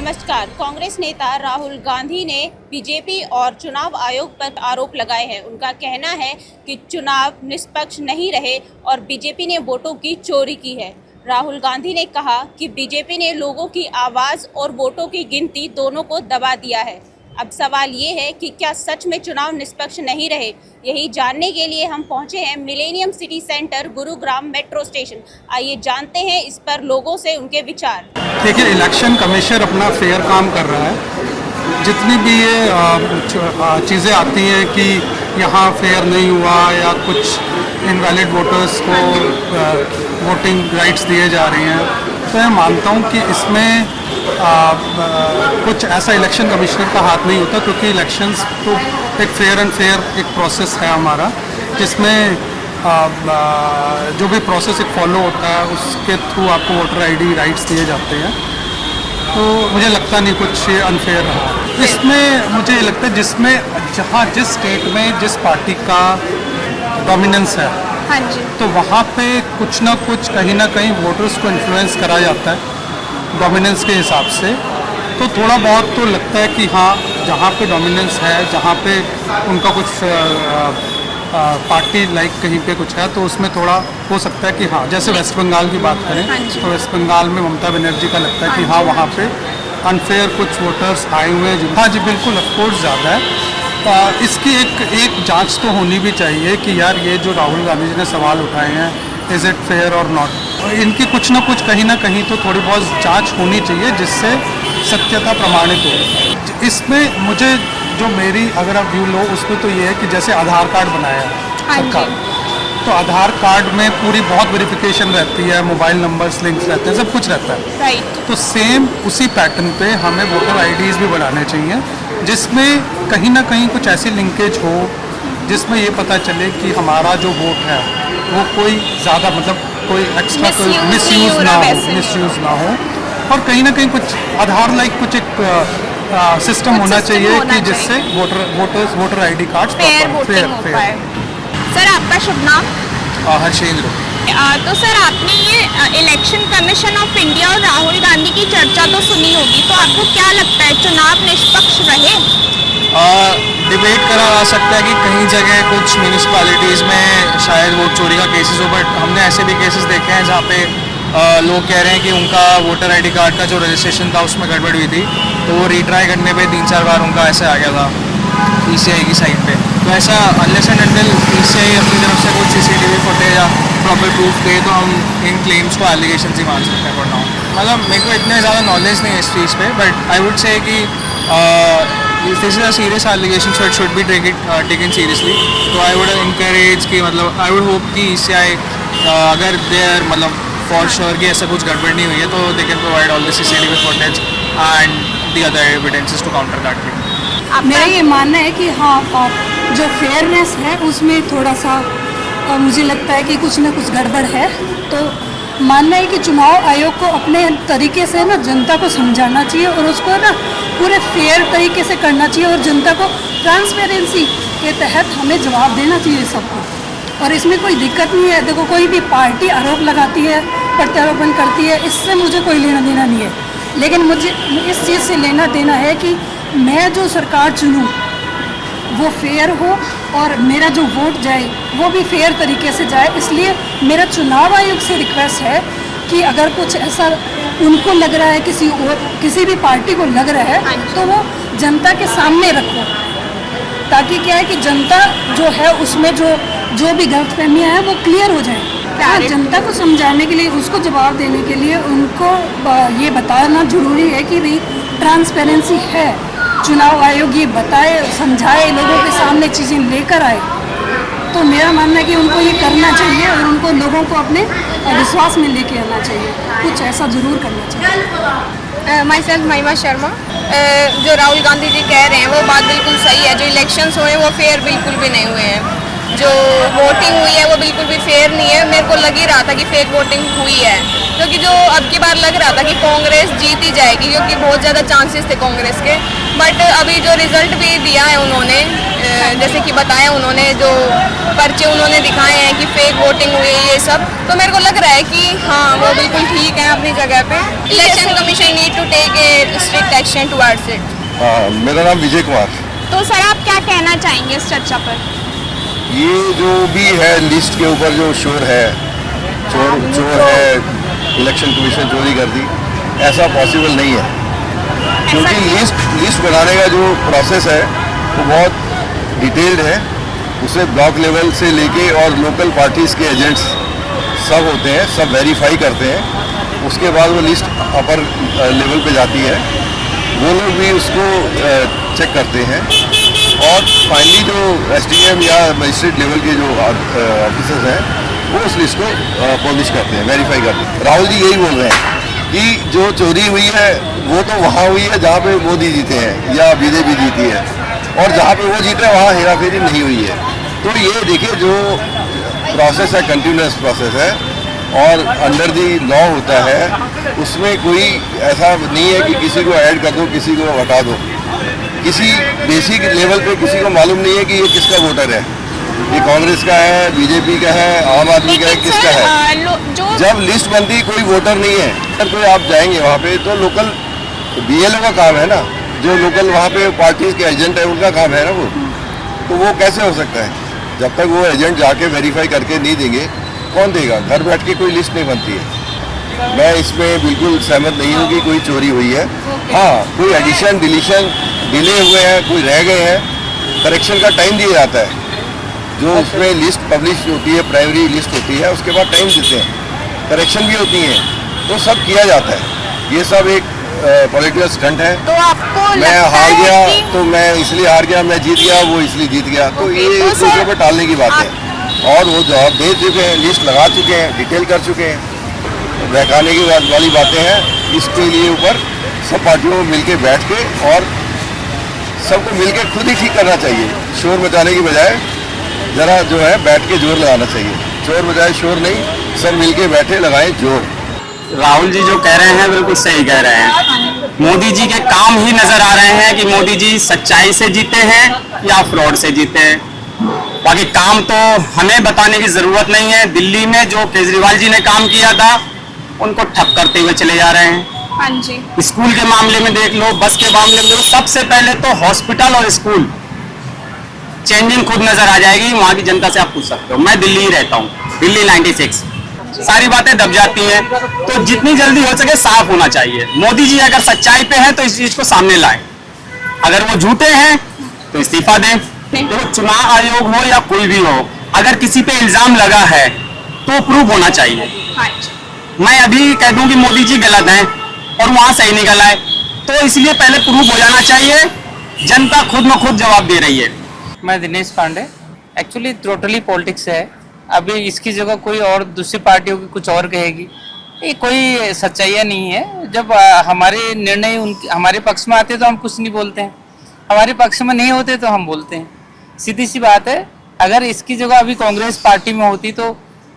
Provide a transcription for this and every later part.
नमस्कार। कांग्रेस नेता राहुल गांधी ने बीजेपी और चुनाव आयोग पर आरोप लगाए हैं। उनका कहना है कि चुनाव निष्पक्ष नहीं रहे और बीजेपी ने वोटों की चोरी की है। राहुल गांधी ने कहा कि बीजेपी ने लोगों की आवाज़ और वोटों की गिनती दोनों को दबा दिया है। अब सवाल ये है कि क्या सच में चुनाव निष्पक्ष नहीं रहे? यही जानने के लिए हम पहुंचे हैं millennium city centre Gurugram metro station. आइए जानते हैं इस पर लोगों से उनके विचार। देखिए, इलेक्शन कमीशन अपना फेयर काम कर रहा है। जितनी भी ये चीज़ें आती हैं कि यहाँ फेयर नहीं हुआ या कुछ इनवैलिड वोटर्स को वोटिंग राइट्स दिए जा रही हैं, तो मैं मानता हूँ कि इसमें कुछ ऐसा इलेक्शन कमिश्नर का हाथ नहीं होता, क्योंकि इलेक्शंस तो एक फेयर एंड फेयर एक प्रोसेस है हमारा, जिसमें जो भी प्रोसेस एक फॉलो होता है उसके थ्रू आपको वोटर आईडी राइट्स दिए जाते हैं। तो मुझे लगता नहीं कुछ ये अनफेयर रहा इसमें। मुझे लगता है जिसमें जिस स्टेट में जिस पार्टी का डोमिनेंस है, हाँ जी, तो वहाँ पे कुछ ना कुछ कहीं ना कहीं वोटर्स को इन्फ्लुएंस करा जाता है डोमिनेंस के हिसाब से। तो थोड़ा बहुत तो लगता है कि हाँ, जहाँ पे डोमिनेंस है, जहाँ पे उनका कुछ पार्टी लाइक कहीं पे कुछ है, तो उसमें थोड़ा हो सकता है कि हाँ, जैसे वेस्ट बंगाल की बात करें, हाँ तो वेस्ट बंगाल में ममता बनर्जी का लगता है कि हाँ, वहाँ पे अनफेयर कुछ वोटर्स आए हुए हैं। हाँ जी, बिल्कुल, ऑफकोर्स ज़्यादा है। इसकी एक जांच तो होनी भी चाहिए कि यार, ये जो राहुल गांधी जी ने सवाल उठाए हैं, इज़ इट फेयर और नॉट, इनकी कुछ ना कहीं तो थोड़ी बहुत जांच होनी चाहिए, जिससे सत्यता प्रमाणित हो। इसमें मुझे जो मेरी अगर आप व्यू लो, उसमें तो ये है कि जैसे आधार कार्ड बनाया है सरकार, तो आधार कार्ड में पूरी बहुत वेरिफिकेशन रहती है, मोबाइल नंबर्स लिंक्स रहते हैं, सब कुछ रहता है, राइट। तो सेम उसी पैटर्न पे हमें वोटर आईडीज़ भी बनाने चाहिए, जिसमें कहीं ना कहीं कुछ ऐसी लिंकेज हो जिसमें ये पता चले कि हमारा जो वोट है वो कोई ज़्यादा कोई एक्स्ट्रा कोई मिसयूज़ ना हो, और कहीं ना कहीं कुछ आधार लाइक कुछ एक सिस्टम होना चाहिए कि जिससे voter ID card fair voting हो पाए। सर, आपका शुभ नाम? हर्षेंद्र। तो सर, आपने ये इलेक्शन कमीशन ऑफ इंडिया और राहुल गांधी की चर्चा तो सुनी होगी, तो आपको क्या लगता है चुनाव निष्पक्ष रहे? डिबेट करा जा सकता है कि कहीं जगह कुछ म्यूनिसिपैलिटीज़ में शायद वोट चोरी का केसेस हो, बट हमने ऐसे भी केसेस देखे हैं जहाँ पे लोग कह रहे हैं कि उनका वोटर आईडी कार्ड का जो रजिस्ट्रेशन था उसमें गड़बड़ हुई थी, तो वो रीट्राई करने पे 3-4 बार उनका ऐसे आ गया था ईसीआई की साइट पे। तो ऐसा अनलेस एंड अनटिल ईसीआई अपनी तरफ से कुछ सीसीटीवी फुटेज या प्रॉपर प्रूफ दे, तो हम इन क्लेम्स को एलिगेशन ही मान सकते हैं। मतलब मेरे को इतने ज़्यादा नॉलेज नहीं है इस चीज़ पे, बट आई वुड से कि this is a serious allegation, so it should be taken seriously. तो आई वुड इनकरेज कि आई वुड होप कि ईसीआई अगर देयर फॉर श्योर कि ऐसा कुछ गड़बड़ नहीं हुई है, तो they can provide all the CCTV footage and the other evidences to counter that. मेरा ये मानना है कि हाँ, जो फेयरनेस है उसमें थोड़ा सा मुझे लगता है कि कुछ ना कुछ गड़बड़ है। तो मानना है कि चुनाव आयोग को अपने तरीके से ना जनता को समझाना चाहिए और उसको ना पूरे फेयर तरीके से करना चाहिए, और जनता को ट्रांसपेरेंसी के तहत हमें जवाब देना चाहिए सबको। और इसमें कोई दिक्कत नहीं है। देखो, कोई भी पार्टी आरोप लगाती है, प्रत्यारोपण करती है, इससे मुझे कोई लेना देना नहीं है, लेकिन मुझे इस चीज़ से लेना देना है कि मैं जो सरकार चुनूँ वो फेयर हो और मेरा जो वोट जाए वो भी फेयर तरीके से जाए। इसलिए मेरा चुनाव आयोग से रिक्वेस्ट है कि अगर कुछ ऐसा उनको लग रहा है, किसी भी पार्टी को लग रहा है, तो वो जनता के सामने रखो, ताकि क्या है कि जनता जो है उसमें जो भी गलतफहमियाँ हैं वो क्लियर हो जाए। जनता को समझाने के लिए, उसको जवाब देने के लिए उनको ये बताना ज़रूरी है कि भाई ट्रांसपेरेंसी है। चुनाव आयोग ये बताए, समझाए, लोगों के सामने चीज़ें लेकर आए। तो मेरा मानना है कि उनको ये करना चाहिए और उनको लोगों को अपने विश्वास में लेके आना चाहिए। कुछ ऐसा ज़रूर करना चाहिए। माई सेल्फ महिमा शर्मा। जो राहुल गांधी जी कह रहे हैं वो बात बिल्कुल सही है। जो इलेक्शंस हुए वो फेयर बिल्कुल भी नहीं हुए हैं। जो वोटिंग हुई है वो बिल्कुल भी फेयर नहीं है। मेरे को लग ही रहा था कि फेक वोटिंग हुई है, क्योंकि जो अब की बार लग रहा था कि कांग्रेस जीत ही जाएगी, क्योंकि बहुत ज़्यादा चांसेस थे कांग्रेस के। बट अभी जो रिजल्ट भी दिया है उन्होंने, जैसे कि बताया उन्होंने, जो पर्चे उन्होंने दिखाए हैं कि फेक वोटिंग हुई है ये सब, तो मेरे को लग रहा है कि हाँ वो बिल्कुल ठीक है अपनी जगह पे। Election commission need to take a strict action towards it. मेरा नाम विजय कुमार। तो सर आप क्या कहना चाहेंगे इस चर्चा पर? ये जो भी है लिस्ट के ऊपर जो शोर है, चोर है, इलेक्शन कमीशन चोरी कर दी, ऐसा पॉसिबल नहीं है, क्योंकि लिस्ट बनाने का जो प्रोसेस है वो बहुत डिटेल्ड है। उसे ब्लॉक लेवल से लेके और लोकल पार्टीज़ के एजेंट्स सब होते हैं, सब वेरीफाई करते हैं। उसके बाद वो लिस्ट अपर लेवल पे जाती है, वो लोग भी उसको चेक करते हैं और फाइनली जो एसडीएम या मजिस्ट्रेट लेवल के जो ऑफिसर्स हैं वो उस लिस्ट को पब्लिश करते हैं, वेरीफाई करते हैं। राहुल जी यही बोल रहे हैं कि जो चोरी हुई है वो तो वहाँ हुई है जहाँ पे मोदी जीते हैं या बीजेपी जीती है, और जहाँ पे वो जीते हैं वहाँ हेराफेरी नहीं हुई है। तो ये देखिए जो प्रोसेस है कंटिन्यूस प्रोसेस है और अंडर दी लॉ होता है, उसमें कोई ऐसा नहीं है कि किसी को ऐड कर दो किसी को हटा दो। किसी बेसिक लेवल पे किसी को मालूम नहीं है कि ये किसका वोटर है, ये कांग्रेस का है, बीजेपी का है, आम आदमी का है, किसका है। जब लिस्ट बनती कोई वोटर नहीं है, अगर कोई आप जाएंगे वहाँ पे तो लोकल बीएलओ का काम है ना, जो लोकल वहाँ पे पार्टीज के एजेंट है उनका काम है ना वो, तो वो कैसे हो सकता है? जब तक वो एजेंट जाके वेरीफाई करके नहीं देंगे कौन देगा? घर बैठ के कोई लिस्ट नहीं बनती है। मैं इसमें बिल्कुल सहमत नहीं हूँ कि कोई चोरी हुई है। हाँ, कोई एडिशन डिलीशन डिले हुए हैं, कोई रह गए हैं, करेक्शन का टाइम दिया जाता है। जो उसमें लिस्ट पब्लिश होती है, प्राइमरी लिस्ट होती है, उसके बाद टाइम देते हैं, करेक्शन भी होती हैं, तो सब किया जाता है। ये सब एक पॉलिटिकल स्टंट है। तो आपको मैं हार गया तो मैं इसलिए हार गया, मैं जीत गया वो इसलिए जीत गया, तो ये एक दूसरे पर टालने की बात है। और वो जवाब दे चुके हैं, लिस्ट लगा चुके हैं, डिटेल कर चुके हैं, बहकाने की वाली बातें हैं। इसके लिए ऊपर सब पार्टियों को मिलके बैठ के और सबको मिलके खुद ही ठीक करना चाहिए। शोर मचाने की बजाय ज़रा जो है बैठ के जोर लगाना चाहिए। शोर बजाय शोर नहीं, सब मिलके बैठे लगाएं जोर। राहुल जी जो कह रहे हैं बिल्कुल सही कह रहे हैं। मोदी जी के काम ही नजर आ रहे हैं कि मोदी जी सच्चाई से जीते हैं या फ्रॉड से जीते हैं। बाकी काम तो हमें बताने की जरूरत नहीं है। दिल्ली में जो केजरीवाल जी ने काम किया था उनको ठप करते हुए चले जा रहे हैं। हाँ जी। स्कूल के मामले में देख लो, बस के मामले में देखो, सबसे पहले तो हॉस्पिटल और स्कूल चेंजिंग खुद नजर आ जाएगी। वहां की जनता से आप पूछ सकते हो, मैं दिल्ली ही रहता हूँ, दिल्ली 96, सारी बातें दब जाती हैं। तो जितनी जल्दी हो सके साफ होना चाहिए। मोदी जी अगर सच्चाई पे हैं तो इस चीज को सामने लाएं, अगर वो झूठे हैं तो इस्तीफा दें। तो चुनाव आयोग हो या कोई भी हो, अगर किसी पे इल्जाम लगा है तो प्रूफ होना चाहिए। मैं अभी कह दूं कि मोदी जी गलत हैं और वहां सही निकल आए, तो इसलिए पहले प्रूफ हो जाना चाहिए। जनता खुद में खुद जवाब दे रही है। मैं Dinesh Pandey. Actually totally politics है। अभी इसकी जगह कोई और दूसरी पार्टियों की कुछ और कहेगी, ये कोई सच्चाइयाँ नहीं है। जब हमारे निर्णय हमारे पक्ष में आते तो हम कुछ नहीं बोलते हैं, हमारे पक्ष में नहीं होते तो हम बोलते हैं। सीधी सी बात है। अगर इसकी जगह अभी कांग्रेस पार्टी में होती तो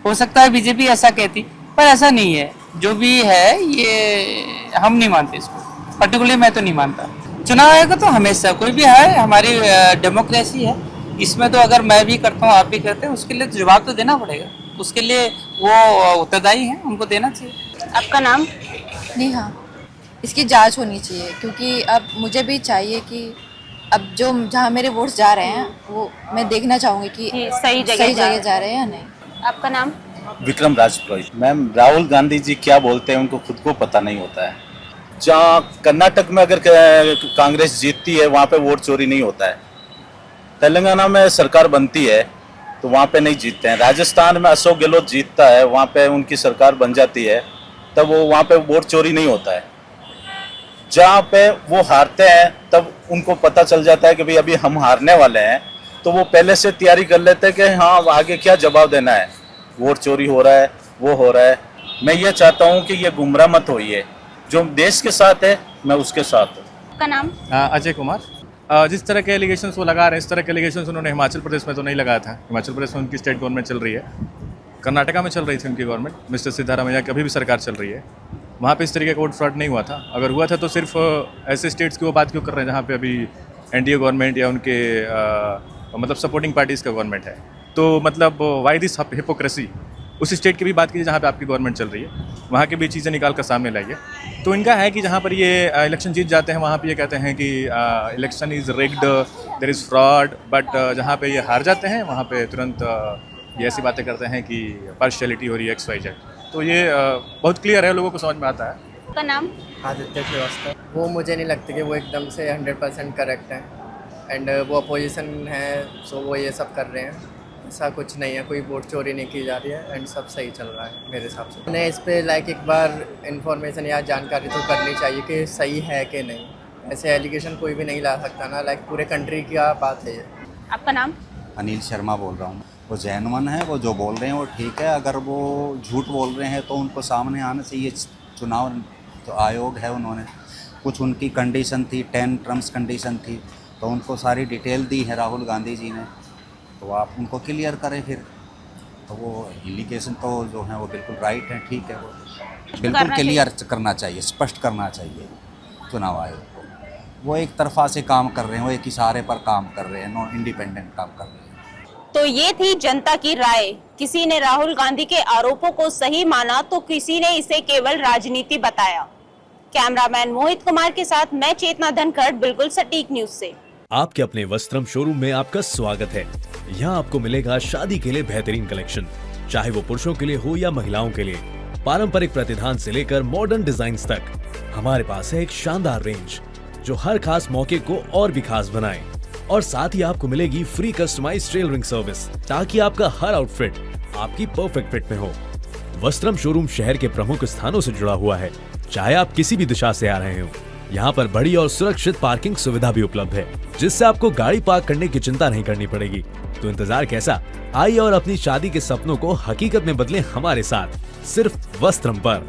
हो सकता है बीजेपी ऐसा कहती, पर ऐसा नहीं है। जो भी है ये हम नहीं मानते इसको, पर्टिकुलरली मैं तो नहीं मानता। चुनाव आएगा तो हमेशा कोई भी है, हमारी डेमोक्रेसी है, इसमें तो अगर मैं भी करता हूँ आप भी करते हैं, उसके लिए तो जवाब तो देना पड़ेगा। उसके लिए वो उत्तरदायी हैं, उनको देना चाहिए। आपका नाम? नेहा। इसकी जांच होनी चाहिए, क्योंकि अब मुझे भी चाहिए कि अब जो जहाँ मेरे वोट्स जा रहे हैं वो मैं देखना चाहूँगी कि सही जगह जा रहे हैं या नहीं। आपका नाम? विक्रम राजपुरोहित। मैम, राहुल गांधी जी क्या बोलते हैं उनको खुद को पता नहीं होता है। जहाँ कर्नाटक में अगर कांग्रेस जीतती है वहाँ पे वोट चोरी नहीं होता है। तेलंगाना में सरकार बनती है तो वहाँ पे नहीं जीतते हैं। राजस्थान में अशोक गहलोत जीतता है, वहाँ पे उनकी सरकार बन जाती है, तब वो वहाँ पे वोट चोरी नहीं होता है। जहाँ पे वो हारते हैं तब उनको पता चल जाता है कि भाई अभी हम हारने वाले हैं, तो वो पहले से तैयारी कर लेते हैं कि हाँ आगे क्या जवाब देना है, वोट चोरी हो रहा है, वो हो रहा है। मैं ये चाहता हूँ कि ये गुमराह मत होइए। जो देश के साथ है मैं उसके साथ हूँ। आपका नाम? अजय कुमार। जिस तरह के एलिगेशंस वो लगा रहे हैं, इस तरह के एलिगेशंस उन्होंने हिमाचल प्रदेश में तो नहीं लगाया था। हिमाचल प्रदेश में उनकी स्टेट गवर्नमेंट चल रही है, कर्नाटका में चल रही थी उनकी गवर्नमेंट, मिस्टर सिद्धारामैया की अभी भी सरकार चल रही है। वहाँ पे इस तरीके का वोट फ्रॉड नहीं हुआ था। अगर हुआ था तो सिर्फ ऐसे स्टेट्स की वो बात क्यों कर रहे हैं जहाँ पे अभी एनडीए गवर्नमेंट या उनके मतलब सपोर्टिंग पार्टीज़ का गवर्नमेंट है। तो मतलब वाई दिस हिपोक्रेसी। उस स्टेट की भी बात कीजिए जहाँ पे आपकी गवर्नमेंट चल रही है, वहाँ की भी चीज़ें निकाल कर सामने लाइए। तो इनका है कि जहाँ पर ये इलेक्शन जीत जाते हैं वहाँ पे ये कहते हैं कि election is rigged, there is fraud, but जहाँ पे ये हार जाते हैं वहाँ पे तुरंत ये ऐसी बातें करते हैं कि पार्शियलिटी हो रही है XYZ। तो ये बहुत क्लियर है, लोगों को समझ में आता है। आपका नाम? आदित्य श्रीवास्तव। वो मुझे नहीं लगता कि वो एकदम से 100% करेक्ट है, एंड वो अपोजिशन है, सो वो ये सब कर रहे हैं। ऐसा कुछ नहीं है, कोई वोट चोरी नहीं की जा रही है, एंड सब सही चल रहा है मेरे हिसाब से। उन्हें इस पर एक बार इन्फॉर्मेशन या जानकारी तो करनी चाहिए कि सही है कि नहीं। ऐसे एलिगेशन कोई भी नहीं ला सकता ना, पूरे कंट्री की बात है ये। आपका नाम? अनिल शर्मा बोल रहा हूँ। वो जेन्युइन है, वो जो बोल रहे हैं वो ठीक है। अगर वो झूठ बोल रहे हैं तो उनको सामने आना चाहिए। चुनाव जो आयोग है उन्होंने कुछ उनकी कंडीशन थी, 10 टर्म्स कंडीशन थी, तो उनको सारी डिटेल दी है राहुल गांधी जी ने, तो आप उनको क्लियर करें फिर। तो वो एलिगेशन तो जो है वो बिल्कुल राइट है, ठीक है, वो बिल्कुल क्लियर करना चाहिए, स्पष्ट करना चाहिए चुनाव आयोग को। वो एक तरफा से काम कर रहे हैं, वो एक इशारे पर काम कर रहे हैं, नॉन इंडिपेंडेंट काम कर रहे हैं। तो ये थी जनता की राय। किसी ने राहुल गांधी के आरोपों को सही माना तो किसी ने इसे केवल राजनीति बताया। कैमरामैन मोहित कुमार के साथ मैं चेतना धनखड़, बिल्कुल सटीक न्यूज से। आपके अपने वस्त्रम शोरूम में आपका स्वागत है। यहाँ आपको मिलेगा शादी के लिए बेहतरीन कलेक्शन, चाहे वो पुरुषों के लिए हो या महिलाओं के लिए। पारंपरिक प्रतिधान से लेकर मॉडर्न डिजाइन तक हमारे पास है एक शानदार रेंज जो हर खास मौके को और भी खास बनाए। और साथ ही आपको मिलेगी फ्री कस्टमाइज्ड टेलरिंग सर्विस, ताकि आपका हर आउटफिट आपकी परफेक्ट फिट में हो। वस्त्रम शोरूम शहर के प्रमुख स्थानों से जुड़ा हुआ है, चाहे आप किसी भी दिशा से आ रहे हो। यहाँ पर बड़ी और सुरक्षित पार्किंग सुविधा भी उपलब्ध है, जिससे आपको गाड़ी पार्क करने की चिंता नहीं करनी पड़ेगी। तो इंतजार कैसा, आइए और अपनी शादी के सपनों को हकीकत में बदलें हमारे साथ, सिर्फ वस्त्रम पर।